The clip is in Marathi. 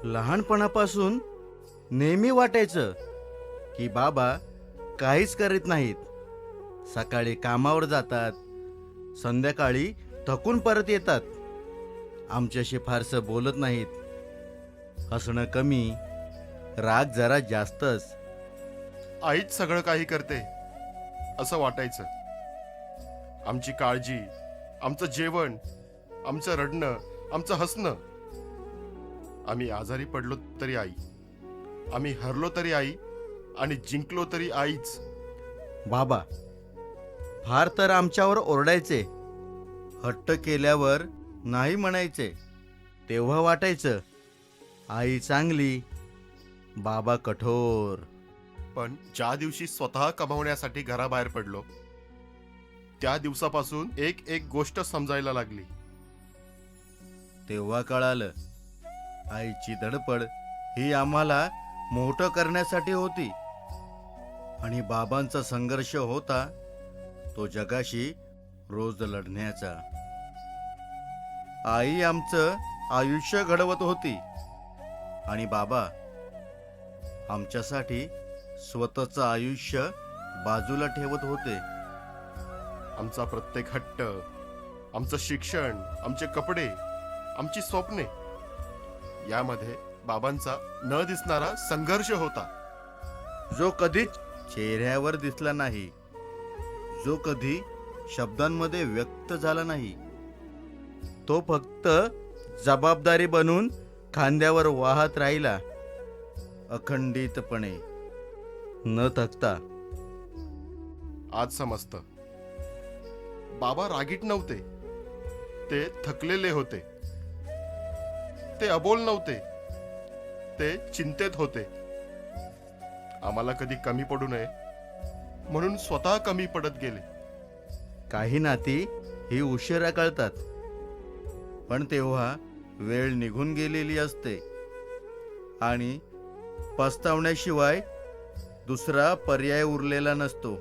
लहानपणापासून नेहमी वाटायचं की बाबा काहीच करीत नाहीत. सकाळी कामावर जातात, संध्याकाळी थकून परत येतात. आमच्याशी फारसं बोलत नाहीत. हसणं कमी, राग जरा जास्तच. आईच सगळं काही करते असं वाटायचं. आमची काळजी, आमचं जेवण, आमचं रडणं, आमचं हसणं. आम्ही आजारी पडलो तरी आई, आम्ही हरलो तरी आई, आणि जिंकलो तरी आईच. बाबा फार तर आमच्यावर ओरडायचे. हट्ट केल्यावर नाही म्हणायचे. तेव्हा वाटायचं आई चांगली, बाबा कठोर. पण ज्या दिवशी स्वतः कमावण्यासाठी घराबाहेर पडलो, त्या दिवसापासून एक एक गोष्ट समजायला लागली. तेव्हा कळालं आईची धडपड ही आम्हाला मोठं करण्यासाठी होती, आणि बाबांचा संघर्ष होता तो जगाशी रोज लढण्याचा. आई आमचं आयुष्य घडवत होती आणि बाबा आमच्यासाठी स्वतःचं आयुष्य बाजूला ठेवत होते. आमचा प्रत्येक हट्ट, आमचं शिक्षण, आमचे कपडे, आमची स्वप्ने, यामध्ये बाबांचा न दिसणारा संघर्ष होता. जो कधीच चेहऱ्यावर दिसला नाही, जो कधी शब्दांमध्ये व्यक्त झाला नाही. तो फक्त जबाबदारी बनून खांद्यावर वाहत राहिला, अखंडितपणे, न थकता. आज समजतं, बाबा रागीट नव्हते, ते थकलेले होते. ते अबोल नव्हते, ते चिंतेत होते. आम्हाला कधी कमी पडू नये म्हणून स्वतः कमी पडत गेले. काही नाती ही उशिरा कळतात, पण तेव्हा वेळ निघून गेलेली असते आणि पस्तावण्याशिवाय दुसरा पर्याय उरलेला नसतो.